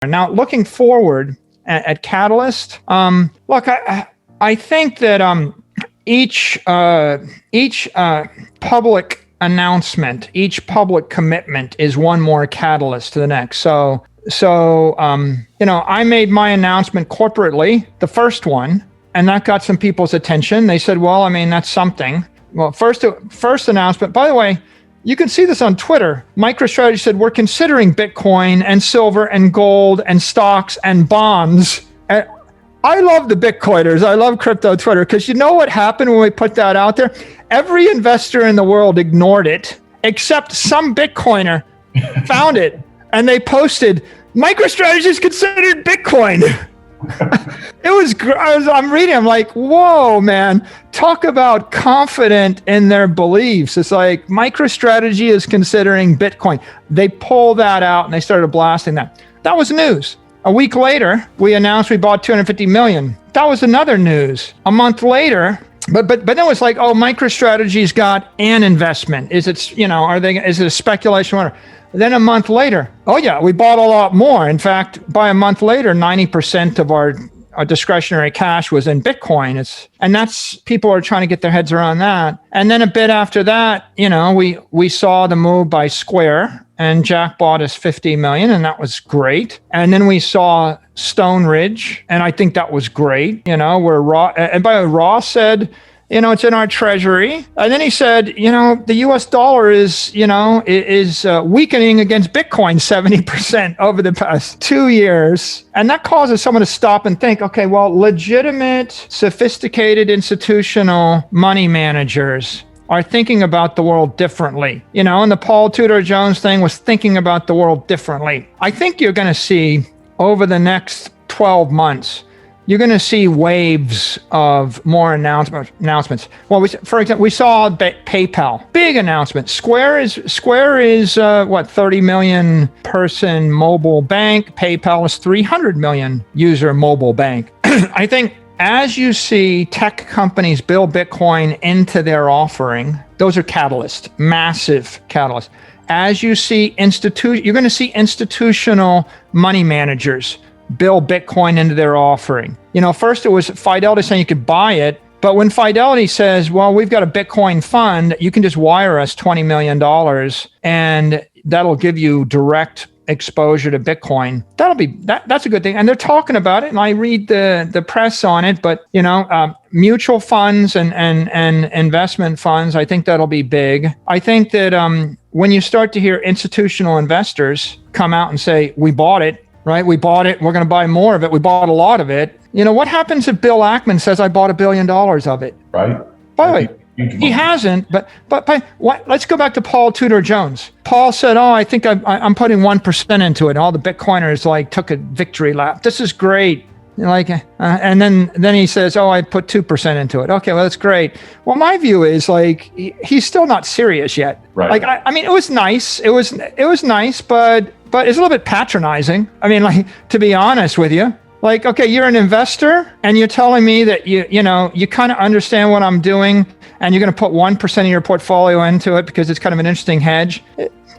Now, looking forward at Catalyst, look, I think that each public announcement, each public commitment is one more catalyst to the next. So I made my announcement corporately, the first one, and that got some people's attention. They said, well, I mean, that's something. Well, first announcement, by the way, you can see this on Twitter. MicroStrategy said, we're considering Bitcoin and silver and gold and stocks and bonds. And I love the Bitcoiners. I love crypto Twitter because you know what happened when we put that out there? Every investor in the world ignored it, except some Bitcoiner found it. And they posted, MicroStrategy is considered Bitcoin. I'm reading, I'm like, whoa, man, talk about confident in their beliefs. It's like MicroStrategy is considering Bitcoin. They pulled that out and they started blasting that. That was news. A week later, we announced we bought 250 million. That was another news. A month later, but then it was like, oh, MicroStrategy's got an investment. Is it, is it a speculation? Whatever. Then a month later, oh yeah, we bought a lot more. In fact, by a month later, 90% of our discretionary cash was in Bitcoin. And that's, people are trying to get their heads around that. And then a bit after that, we saw the move by Square, and Jack bought us 50 million, and that was great. And then we saw Stone Ridge, and I think that was great. Where Ross said, it's in our treasury. And then he said, the US dollar is weakening against Bitcoin 70% over the past 2 years. And that causes someone to stop and think, okay, well, legitimate, sophisticated institutional money managers are thinking about the world differently. And the Paul Tudor Jones thing was thinking about the world differently. I think you're going to see over the next 12 months, you're going to see waves of more announcements. Well, for example, we saw PayPal, big announcement. Square is 30 million person mobile bank. PayPal is 300 million user mobile bank. I think as you see tech companies build Bitcoin into their offering, those are catalysts, massive catalysts. As you see you're going to see institutional money managers build Bitcoin into their offering. First it was Fidelity saying you could buy it, but when Fidelity says, well, we've got a Bitcoin fund, you can just wire us $20 million and that'll give you direct exposure to Bitcoin. That's a good thing. And they're talking about it, and I read the press on it, but mutual funds and investment funds, I think that'll be big. I think that when you start to hear institutional investors come out and say, we bought it, right? We bought it. We're going to buy more of it. We bought a lot of it. What happens if Bill Ackman says, I bought $1 billion of it? Right. By the way, he hasn't, but what? Let's go back to Paul Tudor Jones. Paul said, oh, I think I'm putting 1% into it. All the Bitcoiners took a victory lap. This is great. And then he says, oh, I put 2% into it. Okay, well, that's great. Well, my view is he's still not serious yet. Right. I mean, it was nice. It was nice, but it's a little bit patronizing. I mean, to be honest with you, okay, you're an investor and you're telling me that you kind of understand what I'm doing and you're going to put 1% of your portfolio into it because it's kind of an interesting hedge.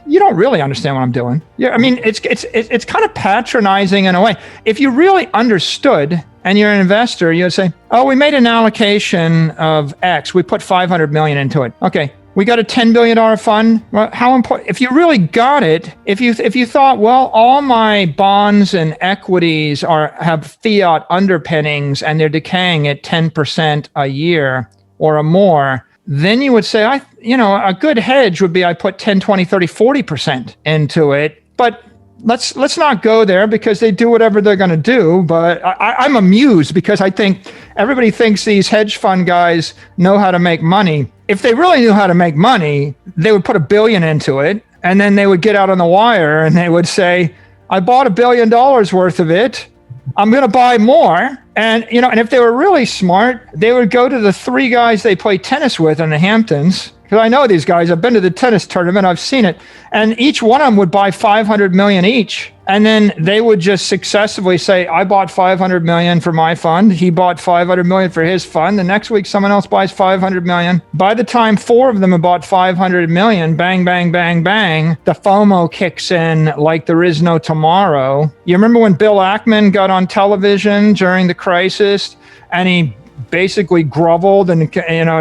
You don't really understand what I'm doing. Yeah, I mean, it's kind of patronizing in a way. If you really understood and you're an investor, you'd say, oh, we made an allocation of X. We put 500 million into it. Okay. We got a $10 billion fund. Well, how important? If you really got it, if you thought, well, all my bonds and equities have fiat underpinnings and they're decaying at 10% a year or more, then you would say, a good hedge would be I put 10, 20, 30, 40% into it. But let's not go there because they do whatever they're going to do. But I'm amused because I think everybody thinks these hedge fund guys know how to make money. If they really knew how to make money, they would put $1 billion into it, and then they would get out on the wire and they would say, I bought $1 billion worth of it. I'm going to buy more. And, and if they were really smart, they would go to the 3 guys they play tennis with in the Hamptons. Because I know these guys. I've been to the tennis tournament. I've seen it. And each one of them would buy 500 million each. And then they would just successively say, I bought 500 million for my fund. He bought 500 million for his fund. The next week, someone else buys 500 million. By the time 4 of them have bought 500 million, bang, bang, bang, bang, the FOMO kicks in like there is no tomorrow. You remember when Bill Ackman got on television during the crisis and he basically groveled and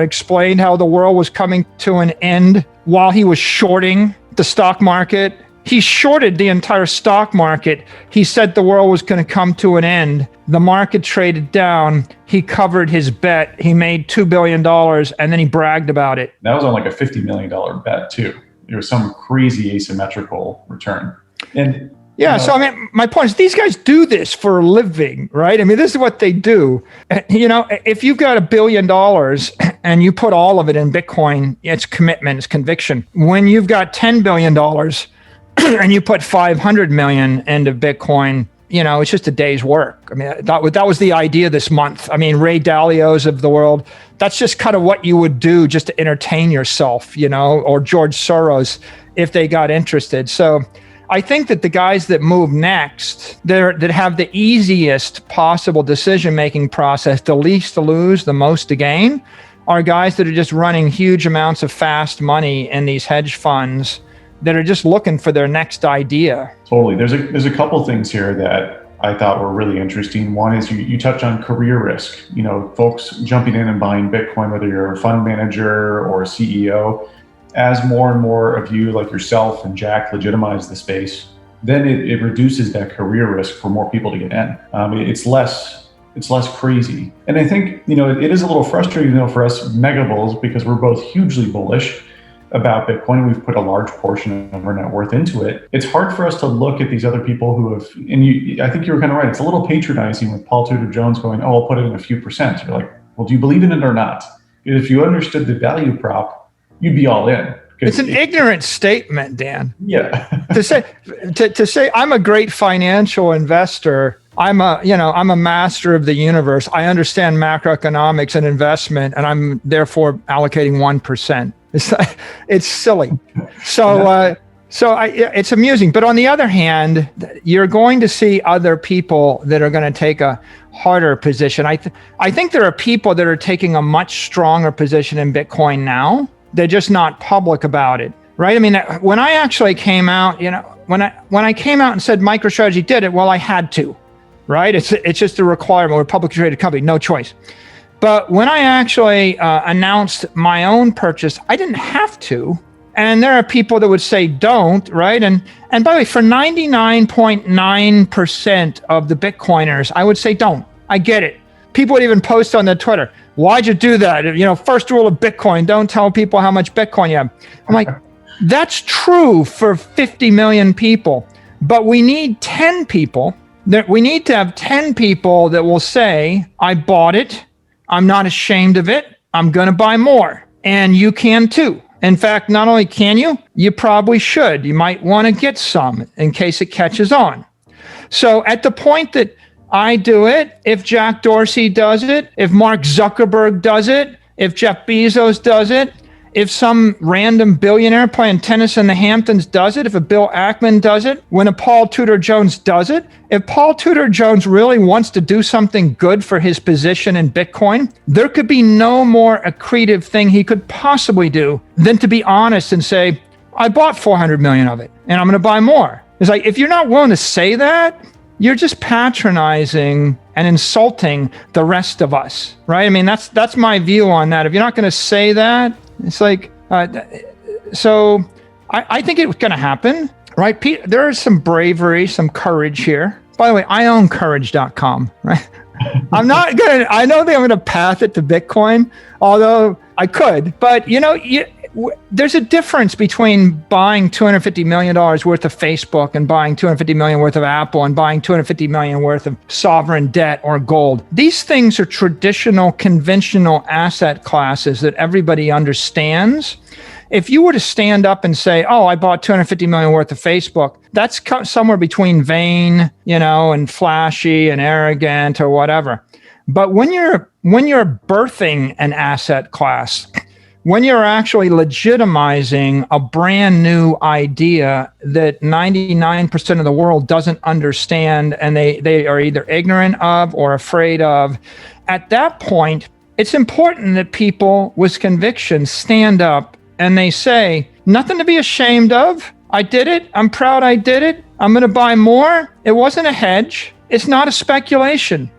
explained how the world was coming to an end while he was shorting the stock market? He shorted the entire stock market. He said the world was going to come to an end. The market traded down. He covered his bet. He made $2 billion, and then he bragged about it. That was on like a $50 million bet too. There was some crazy asymmetrical return. And yeah, so I mean, my point is these guys do this for a living, right? I mean, this is what they do. If you've got $1 billion and you put all of it in Bitcoin, it's commitment, it's conviction. When you've got $10 billion and you put 500 million into Bitcoin, it's just a day's work. I mean, that was the idea this month. I mean, Ray Dalio's of the world, that's just kind of what you would do just to entertain yourself, or George Soros if they got interested. So I think that the guys that move next, that have the easiest possible decision-making process, the least to lose, the most to gain, are guys that are just running huge amounts of fast money in these hedge funds that are just looking for their next idea. Totally. There's a couple things here that I thought were really interesting. One is you touched on career risk. Folks jumping in and buying Bitcoin, whether you're a fund manager or a CEO. As more and more of you, like yourself and Jack, legitimize the space, then it reduces that career risk for more people to get in. It's less crazy. And I think, it is a little frustrating for us mega bulls because we're both hugely bullish about Bitcoin. We've put a large portion of our net worth into it. It's hard for us to look at these other people who have, I think you were kind of right. It's a little patronizing with Paul Tudor Jones going, oh, I'll put it in a few percent. You're like, well, do you believe in it or not? Because if you understood the value prop, you'd be all in. It's an ignorant statement, Dan. Yeah. to say I'm a great financial investor. I'm a master of the universe. I understand macroeconomics and investment, and I'm therefore allocating 1%. It's silly. So it's amusing. But on the other hand, you're going to see other people that are going to take a harder position. I think there are people that are taking a much stronger position in Bitcoin now. They're just not public about it, right? I mean, when I actually came out, when I came out and said MicroStrategy did it, well, I had to, right? It's just a requirement. We're a publicly traded company, no choice. But when I actually announced my own purchase, I didn't have to. And there are people that would say don't, right? And by the way, for 99.9% of the Bitcoiners, I would say don't. I get it. People would even post on their Twitter, why'd you do that? First rule of Bitcoin, don't tell people how much Bitcoin you have. I'm like, that's true for 50 million people, but we need 10 people. We need to have 10 people that will say, I bought it. I'm not ashamed of it. I'm going to buy more. And you can too. In fact, not only can you probably should. You might want to get some in case it catches on. So at the point that I do it, if Jack Dorsey does it, if Mark Zuckerberg does it, if Jeff Bezos does it, if some random billionaire playing tennis in the Hamptons does it, if a Bill Ackman does it, when a Paul Tudor Jones does it, if Paul Tudor Jones really wants to do something good for his position in Bitcoin, there could be no more accretive thing he could possibly do than to be honest and say, I bought 400 million of it and I'm going to buy more. It's like, if you're not willing to say that, you're just patronizing and insulting the rest of us, right? I mean, that's my view on that. If you're not going to say that, it's like, so I think it's going to happen, right? There is some bravery, some courage here. By the way, I own courage.com, right? I don't think I'm going to path it to Bitcoin, although I could, but there's a difference between buying $250 million worth of Facebook and buying $250 million worth of Apple and buying $250 million worth of sovereign debt or gold. These things are traditional, conventional asset classes that everybody understands. If you were to stand up and say, oh, I bought $250 million worth of Facebook, that's somewhere between vain, and flashy and arrogant or whatever. But when you're birthing an asset class, when you're actually legitimizing a brand new idea that 99% of the world doesn't understand and they are either ignorant of or afraid of, at that point, it's important that people with conviction stand up and they say, nothing to be ashamed of. I did it. I'm proud I did it. I'm going to buy more. It wasn't a hedge. It's not a speculation.